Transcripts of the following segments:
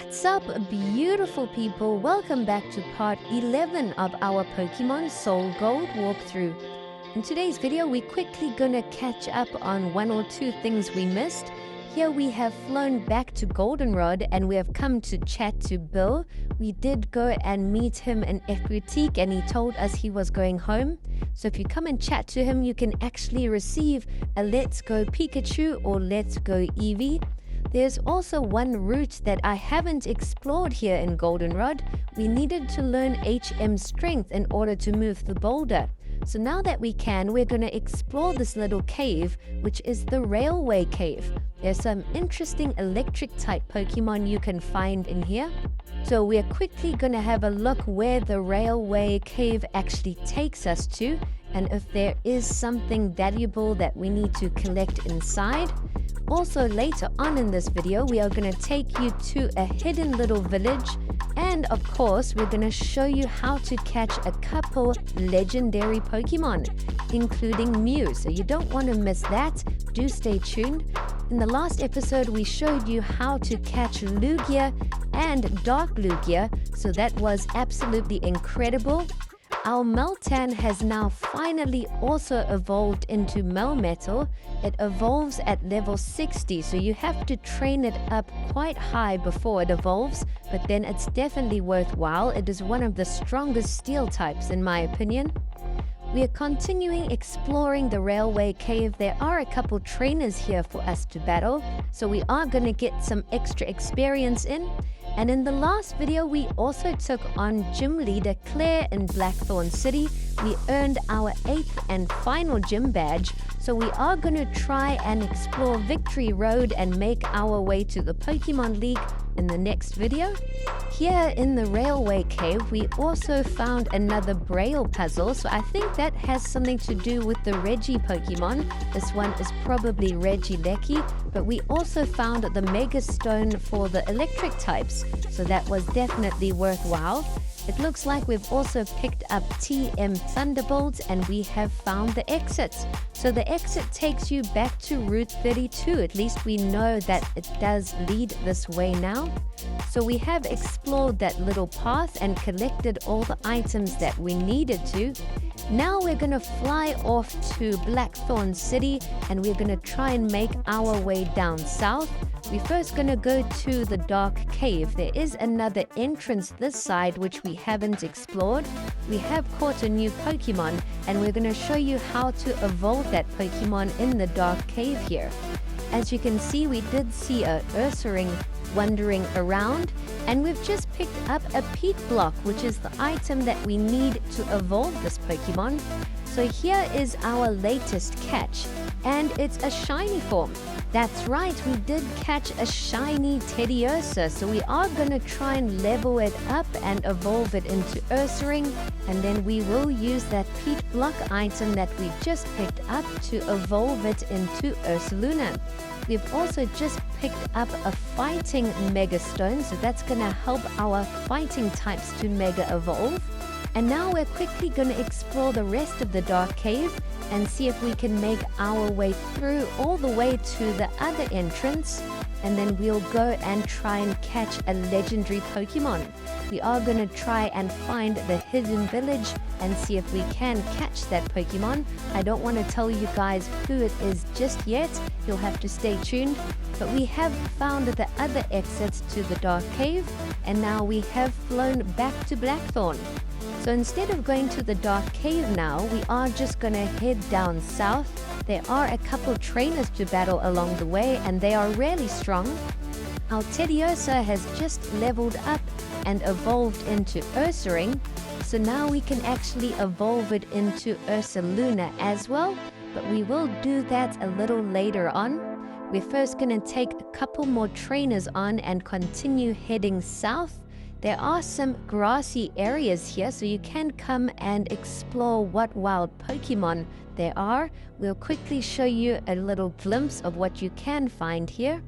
What's up, beautiful people? Welcome back to part 11 of our Pokemon SoulGold walkthrough. In today's video, we're quickly gonna catch up on one or two things we missed. Here we have flown back to Goldenrod and we have come to chat to Bill. We did go and meet him in Equitique and he told us he was going home. So if you come and chat to him, you can actually receive a Let's Go Pikachu or Let's Go Eevee. There's also one route that I haven't explored here in Goldenrod. We needed to learn HM Strength in order to move the boulder. So now that we can, we're going to explore this little cave, which is the Railway Cave. There's some interesting electric type Pokemon you can find in here. So we're quickly going to have a look where the Railway Cave actually takes us to, and if there is something valuable that we need to collect inside. Also, later on in this video, we are going to take you to a hidden little village, and of course, we're going to show you how to catch a couple legendary Pokemon, including Mew. So you don't want to miss that. Do stay tuned. In the last episode, we showed you how to catch Lugia and Dark Lugia, so that was absolutely incredible. Our Meltan has now finally also evolved into Melmetal. It evolves at level 60, so you have to train it up quite high before it evolves, but then it's definitely worthwhile. It is one of the strongest steel types in my opinion. We are continuing exploring the Railway Cave. There are a couple trainers here for us to battle, so we are going to get some extra experience in. And in the last video, we also took on Gym Leader Claire in Blackthorn City. We earned our 8th and final gym badge, so we are going to try and explore Victory Road and make our way to the Pokemon League in the next video. Here in the Railway Cave, we also found another Braille puzzle, so I think that has something to do with the Reggie Pokemon. This one is probably Regieleki, but we also found the Mega Stone for the electric types, so that was definitely worthwhile. It looks like we've also picked up TM Thunderbolts and we have found the exits. So the exit takes you back to Route 32. At least we know that it does lead this way now. So we have explored that little path and collected all the items that we needed to. Now we're going to fly off to Blackthorn City and we're going to try and make our way down south. We're first going to go to the Dark Cave. There is another entrance this side which we haven't explored. We have caught a new Pokemon and we're going to show you how to evolve that Pokemon in the Dark Cave here. As you can see, we did see a Ursaring wandering around, and we've just picked up a Peat Block, which is the item that we need to evolve this Pokemon. So here is our latest catch, and it's a shiny form. That's right, we did catch a shiny Teddiursa, so we are going to try and level it up and evolve it into Ursaring, and then we will use that Peat Block item that we just picked up to evolve it into Ursaluna. We've also just picked up a fighting Mega Stone, so that's going to help our fighting types to Mega Evolve. And now we're quickly going to explore the rest of the Dark Cave and see if we can make our way through all the way to the other entrance, and then we'll go and try and catch a legendary Pokemon. We are going to try and find the hidden village and see if we can catch that Pokemon. I don't want to tell you guys who it is just yet. You'll have to stay tuned. But we have found the other exits to the Dark Cave, and now we have flown back to Blackthorn. So instead of going to the Dark Cave now, we are just going to head down south. There are a couple trainers to battle along the way, and they are really strong. Our Teddiursa has just leveled up and evolved into Ursaring, so now we can actually evolve it into Ursaluna as well, but we will do that a little later on. We're first going to take a couple more trainers on and continue heading south. There are some grassy areas here, so you can come and explore what wild Pokemon there are. We'll quickly show you a little glimpse of what you can find here.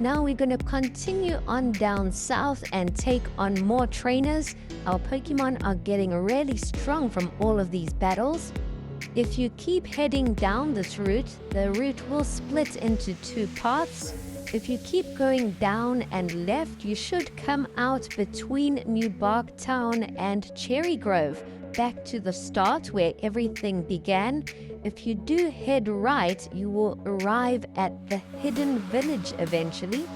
Now we're going to continue on down south and take on more trainers. Our Pokemon are getting really strong from all of these battles. If you keep heading down this route, the route will split into two paths. If you keep going down and left, you should come out between New Bark Town and Cherry Grove, back to the start where everything began. If you do head right, you will arrive at the hidden village eventually.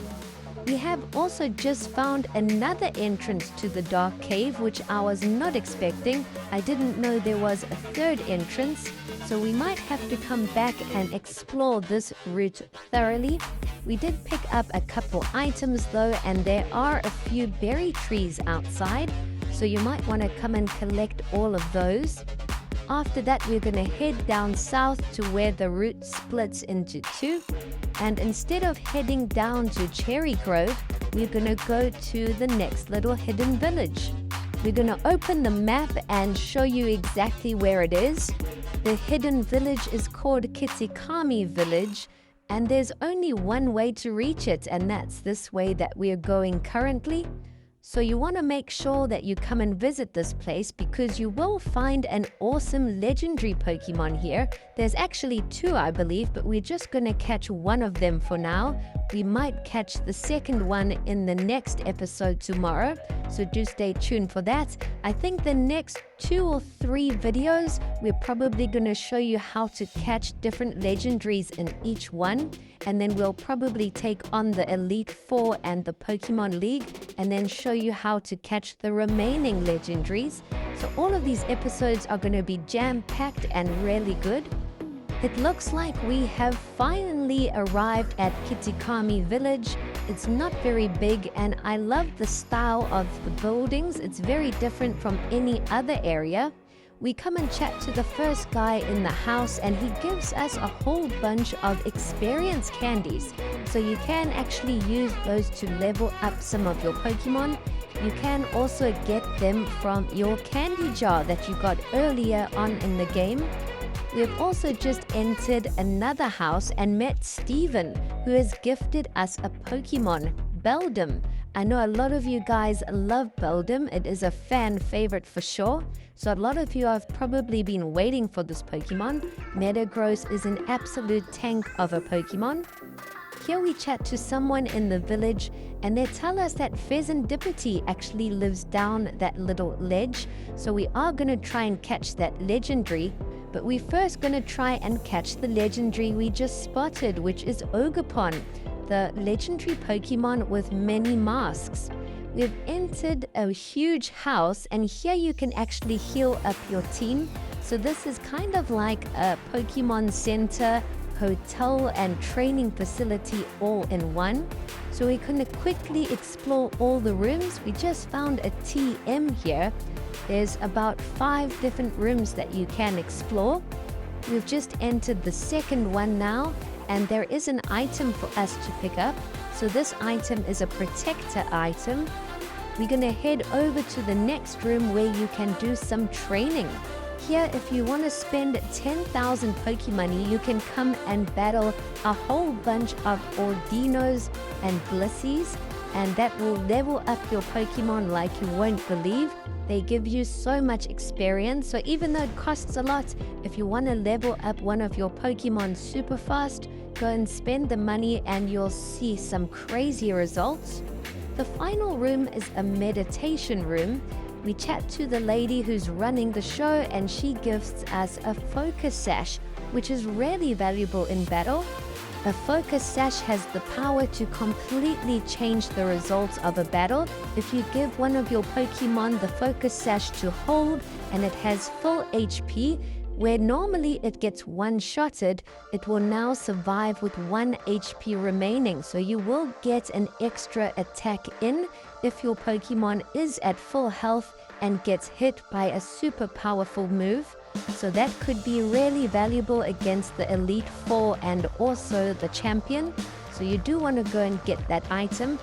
We have also just found another entrance to the dark cave, which I was not expecting. I didn't know there was a third entrance, so we might have to come back and explore this route thoroughly. We did pick up a couple items though, and there are a few berry trees outside, so you might want to come and collect all of those. After that, we're going to head down south to where the route splits into two. And instead of heading down to Cherry Grove, we're going to go to the next little hidden village. We're going to open the map and show you exactly where it is. The hidden village is called Kitikami Village, and there's only one way to reach it, and that's this way that we're going currently. So you want to make sure that you come and visit this place because you will find an awesome legendary Pokemon here. There's actually two, I believe, but we're just going to catch one of them for now. We might catch the second one in the next episode tomorrow, so do stay tuned for that. I think the next 2 or 3 videos, we're probably going to show you how to catch different legendaries in each one, and then we'll probably take on the Elite Four and the Pokemon League, and then show you how to catch the remaining legendaries. So all of these episodes are going to be jam-packed and really good. It looks like we have finally arrived at Kitikami Village. It's not very big, and I love the style of the buildings. It's very different from any other area. We come and chat to the first guy in the house, and he gives us a whole bunch of experience candies. So you can actually use those to level up some of your Pokemon. You can also get them from your candy jar that you got earlier on in the game. We've also just entered another house and met Steven, who has gifted us a Pokemon, Beldum. I know a lot of you guys love Beldum. It is a fan favorite for sure. So a lot of you have probably been waiting for this Pokemon. Metagross is an absolute tank of a Pokemon. Here we chat to someone in the village, and they tell us that Pheasantipity actually lives down that little ledge. So we are going to try and catch that legendary. But we're first going to try and catch the legendary we just spotted, which is Ogrepon, the legendary Pokemon with many masks. We've entered a huge house, and here you can actually heal up your team. So this is kind of like a Pokemon Center, hotel and training facility all in one. So we're going to quickly explore all the rooms. We just found a TM here. There's about 5 different rooms that you can explore. We've just entered the second one now, and there is an item for us to pick up. So this item is a protector item. We're going to head over to the next room where you can do some training. Here, if you want to spend 10,000 Pokemoney, you can come and battle a whole bunch of Ordinos and Blissies, and that will level up your Pokemon like you won't believe. They give you so much experience, so even though it costs a lot, if you want to level up one of your Pokemon super fast, go and spend the money and you'll see some crazy results. The final room is a meditation room. We chat to the lady who's running the show, and she gifts us a focus sash, which is really valuable in battle. A focus sash has the power to completely change the results of a battle. If you give one of your Pokemon the focus sash to hold and it has full HP, where normally it gets one-shotted, it will now survive with 1 HP remaining. So you will get an extra attack in if your Pokemon is at full health and gets hit by a super powerful move. So that could be really valuable against the Elite Four and also the champion. So you do want to go and get that item.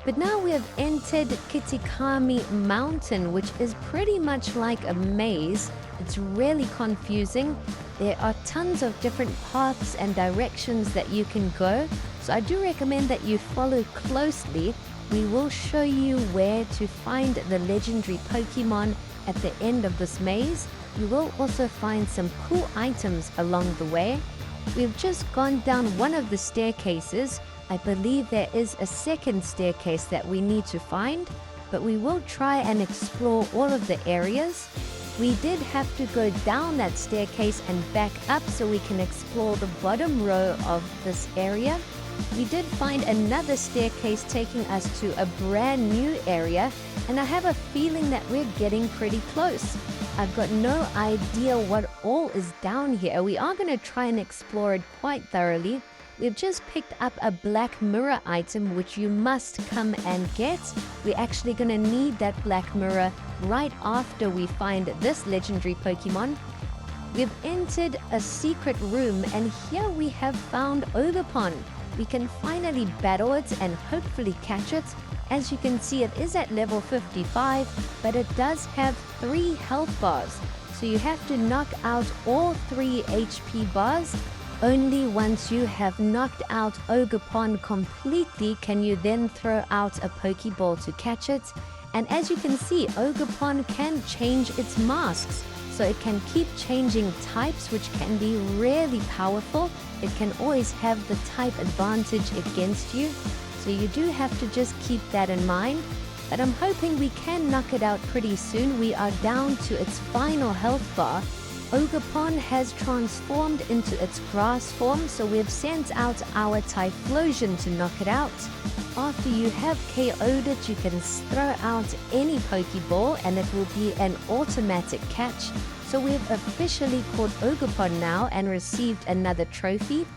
But now we have entered Kitikami Mountain, which is pretty much like a maze. It's really confusing. There are tons of different paths and directions that you can go. So I do recommend that you follow closely. We will show you where to find the legendary Pokemon at the end of this maze. You will also find some cool items along the way. We've just gone down one of the staircases. I believe there is a second staircase that we need to find, but we will try and explore all of the areas. We did have to go down that staircase and back up so we can explore the bottom row of this area. We did find another staircase taking us to a brand new area, and I have a feeling that we're getting pretty close. I've got no idea what all is down here. We are going to try and explore it quite thoroughly. We've just picked up a black mirror item, which you must come and get. We're actually going to need that black mirror right after we find this legendary Pokemon. We've entered a secret room, and here we have found Ogrepon. We can finally battle it and hopefully catch it. As you can see, it is at level 55, but it does have 3 health bars. So you have to knock out all 3 HP bars. Only once you have knocked out Ogrepon completely can you then throw out a Pokeball to catch it. And as you can see, Ogrepon can change its masks. So it can keep changing types, which can be really powerful. It can always have the type advantage against you. So you do have to just keep that in mind. But I'm hoping we can knock it out pretty soon. We are down to its final health bar. Ogrepon has transformed into its grass form, so we've sent out our Typhlosion to knock it out. After you have KO'd it, you can throw out any Pokeball and it will be an automatic catch. So we've officially caught Ogrepon now and received another trophy.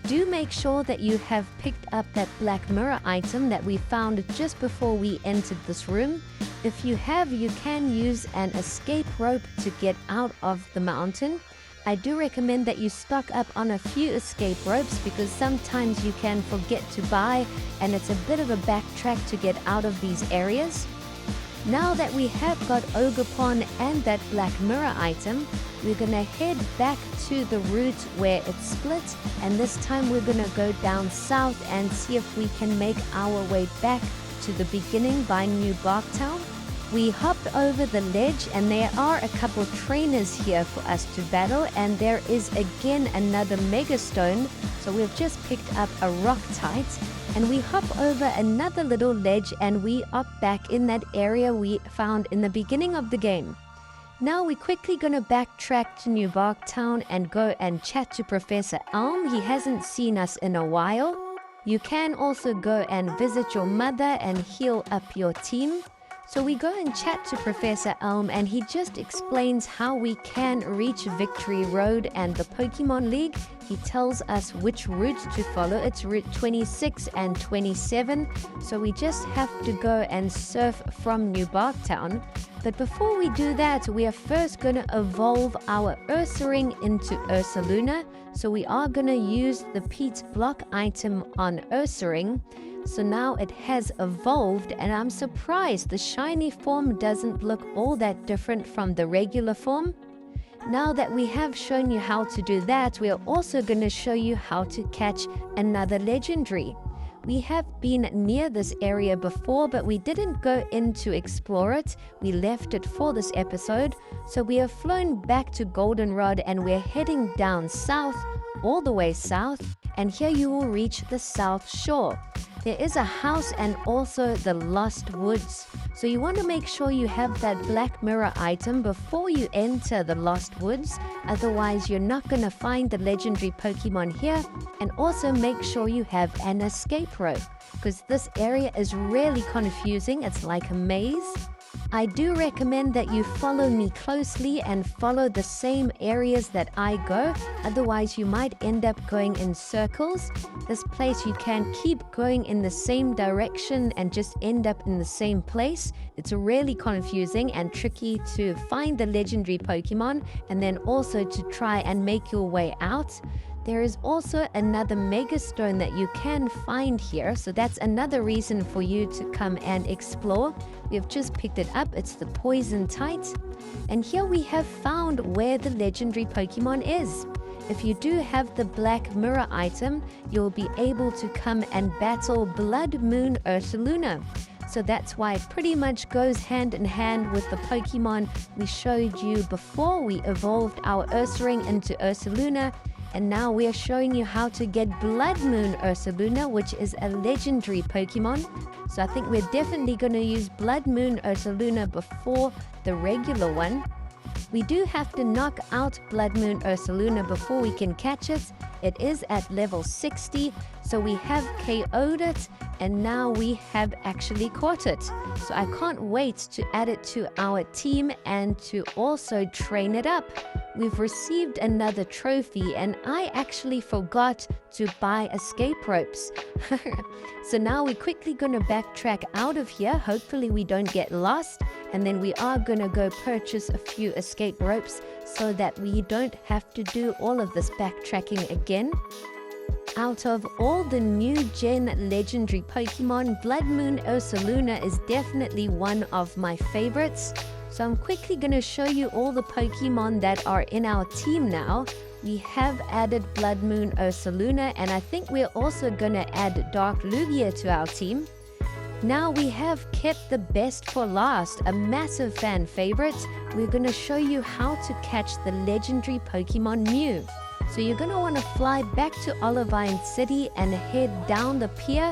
Do make sure that you have picked up that black mirror item that we found just before we entered this room. If you have, you can use an escape rope to get out of the mountain. I do recommend that you stock up on a few escape ropes because sometimes you can forget to buy and it's a bit of a backtrack to get out of these areas. Now that we have got Ogrepon and that black mirror item, we're going to head back to the route where it split, and this time we're going to go down south and see if we can make our way back to the beginning by New Barktown. We hopped over the ledge and there are a couple trainers here for us to battle, and there is again another Mega Stone, so we've just picked up a Rocktite. And we hop over another little ledge and we are back in that area we found in the beginning of the game. Now we're quickly going to backtrack to New Barktown and go and chat to Professor Elm. He hasn't seen us in a while. You can also go and visit your mother and heal up your team. So we go and chat to Professor Elm and he just explains how we can reach Victory Road and the Pokemon League. He tells us which route to follow. It's Route 26 and 27. So we just have to go and surf from New Barktown. But before we do that, we are first going to evolve our Ursaring into Ursaluna. So we are going to use the Pete block item on Ursaring. So now it has evolved and I'm surprised the shiny form doesn't look all that different from the regular form. Now that we have shown you how to do that, we are also going to show you how to catch another legendary. We have been near this area before, but we didn't go in to explore it. We left it for this episode. So we have flown back to Goldenrod and we're heading down south, all the way south. And here you will reach the South Shore. There is a house and also the Lost Woods. So you want to make sure you have that black mirror item before you enter the Lost Woods. Otherwise, you're not going to find the legendary Pokemon here. And also make sure you have an escape rope, because this area is really confusing. It's like a maze. I do recommend that you follow me closely and follow the same areas that I go. Otherwise, you might end up going in circles. This place you can keep going in the same direction and just end up in the same place. It's really confusing and tricky to find the legendary Pokemon and then also to try and make your way out. There is also another Mega Stone that you can find here, so that's another reason for you to come and explore. We've just picked it up. It's the Poison Tite. And here we have found where the legendary Pokemon is. If you do have the black mirror item, you'll be able to come and battle Bloodmoon Ursaluna. So that's why it pretty much goes hand in hand with the Pokemon we showed you before we evolved our Ursaring into Ursaluna. And now we are showing you how to get Bloodmoon Ursaluna, which is a legendary Pokemon. So I think we're definitely going to use Bloodmoon Ursaluna before the regular one. We do have to knock out Bloodmoon Ursaluna before we can catch it. It is at level 60, so we have KO'd it, and now we have actually caught it. So I can't wait to add it to our team and to also train it up. We've received another trophy, and I actually forgot to buy escape ropes. So now we're quickly going to backtrack out of here. Hopefully we don't get lost, and then we are going to go purchase a few escape ropes so that we don't have to do all of this backtracking again. Out of all the new gen legendary Pokemon, Bloodmoon Ursaluna is definitely one of my favorites. So I'm quickly going to show you all the Pokemon that are in our team now. We have added Bloodmoon Ursaluna, and I think we're also going to add Dark Lugia to our team. Now we have kept the best for last, a massive fan favorite. We're going to show you how to catch the legendary Pokemon Mew. So you're going to want to fly back to Olivine City and head down the pier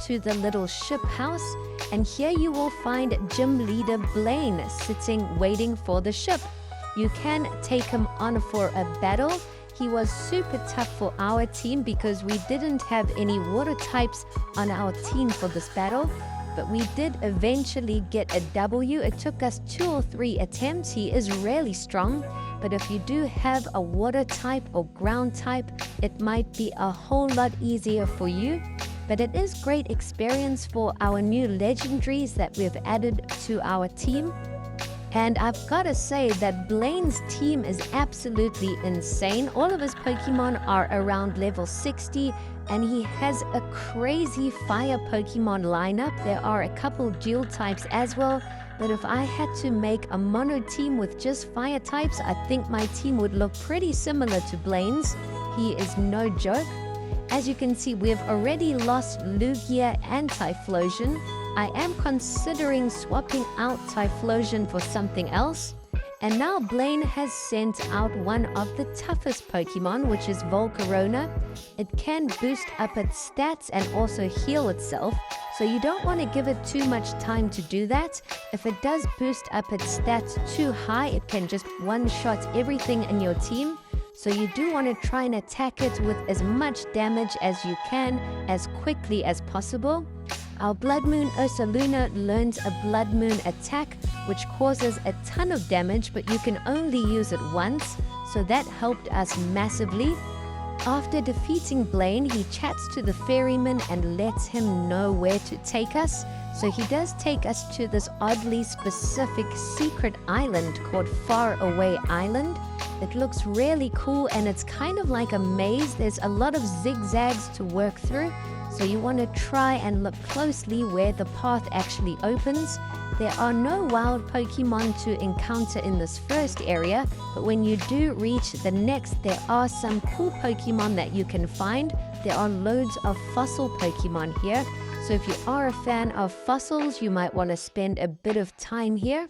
to the little ship house, and here you will find Gym Leader Blaine sitting waiting for the ship. You can take him on for a battle. He was super tough for our team because we didn't have any water types on our team for this battle, but we did eventually get a W. It took us 2 or 3 attempts. He is really strong, but if you do have a water type or ground type, it might be a whole lot easier for you. But it is great experience for our new legendaries that we've added to our team. And I've got to say that Blaine's team is absolutely insane. All of his Pokemon are around level 60, and he has a crazy fire Pokemon lineup. There are a couple dual types as well, but if I had to make a mono team with just fire types, I think my team would look pretty similar to Blaine's. He is no joke. As you can see, we've already lost Lugia and Typhlosion. I am considering swapping out Typhlosion for something else. And now Blaine has sent out one of the toughest Pokemon, which is Volcarona. It can boost up its stats and also heal itself, so you don't want to give it too much time to do that. If it does boost up its stats too high, it can just one-shot everything in your team. So you do want to try and attack it with as much damage as you can, as quickly as possible. Our Bloodmoon Ursaluna learns a Blood Moon attack, which causes a ton of damage, but you can only use it once, so that helped us massively. After defeating Blaine, he chats to the ferryman and lets him know where to take us. So he does take us to this oddly specific secret island called Far Away Island. It looks really cool, and it's kind of like a maze. There's a lot of zigzags to work through, so you want to try and look closely where the path actually opens. There are no wild Pokemon to encounter in this first area, but when you do reach the next, there are some cool Pokemon that you can find. There are loads of fossil Pokemon here, so if you are a fan of fossils, you might want to spend a bit of time here.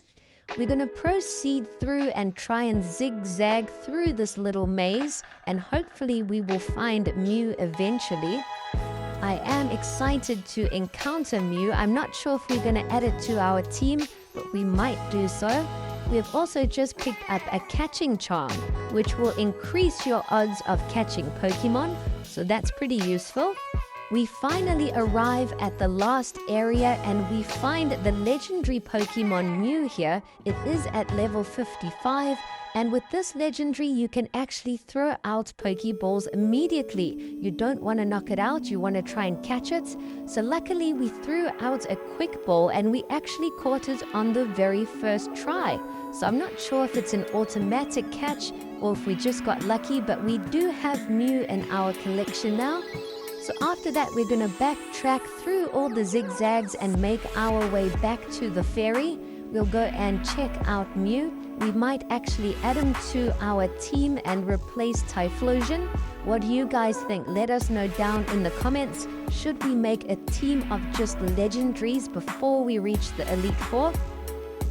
We're going to proceed through and try and zigzag through this little maze, and hopefully we will find Mew eventually. I am excited to encounter Mew. I'm not sure if we're going to add it to our team, but we might do so. We've also just picked up a catching charm, which will increase your odds of catching Pokemon, so that's pretty useful. We finally arrive at the last area, and we find the legendary Pokemon Mew here. It is at level 55, and with this legendary you can actually throw out Pokeballs immediately. You don't want to knock it out, you want to try and catch it. So luckily we threw out a quick ball and we actually caught it on the very first try. So I'm not sure if it's an automatic catch or if we just got lucky, but we do have Mew in our collection now. So after that, we're going to backtrack through all the zigzags and make our way back to the ferry. We'll go and check out Mew. We might actually add him to our team and replace Typhlosion. What do you guys think? Let us know down in the comments. Should we make a team of just legendaries before we reach the Elite Four?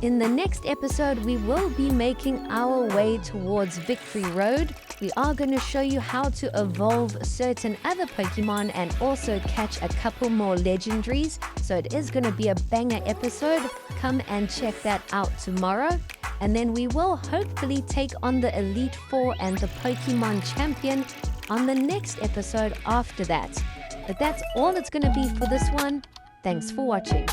In the next episode, we will be making our way towards Victory Road. We are going to show you how to evolve certain other Pokemon and also catch a couple more legendaries. So it is going to be a banger episode. Come and check that out tomorrow. And then we will hopefully take on the Elite Four and the Pokemon Champion on the next episode after that. But that's all it's going to be for this one. Thanks for watching.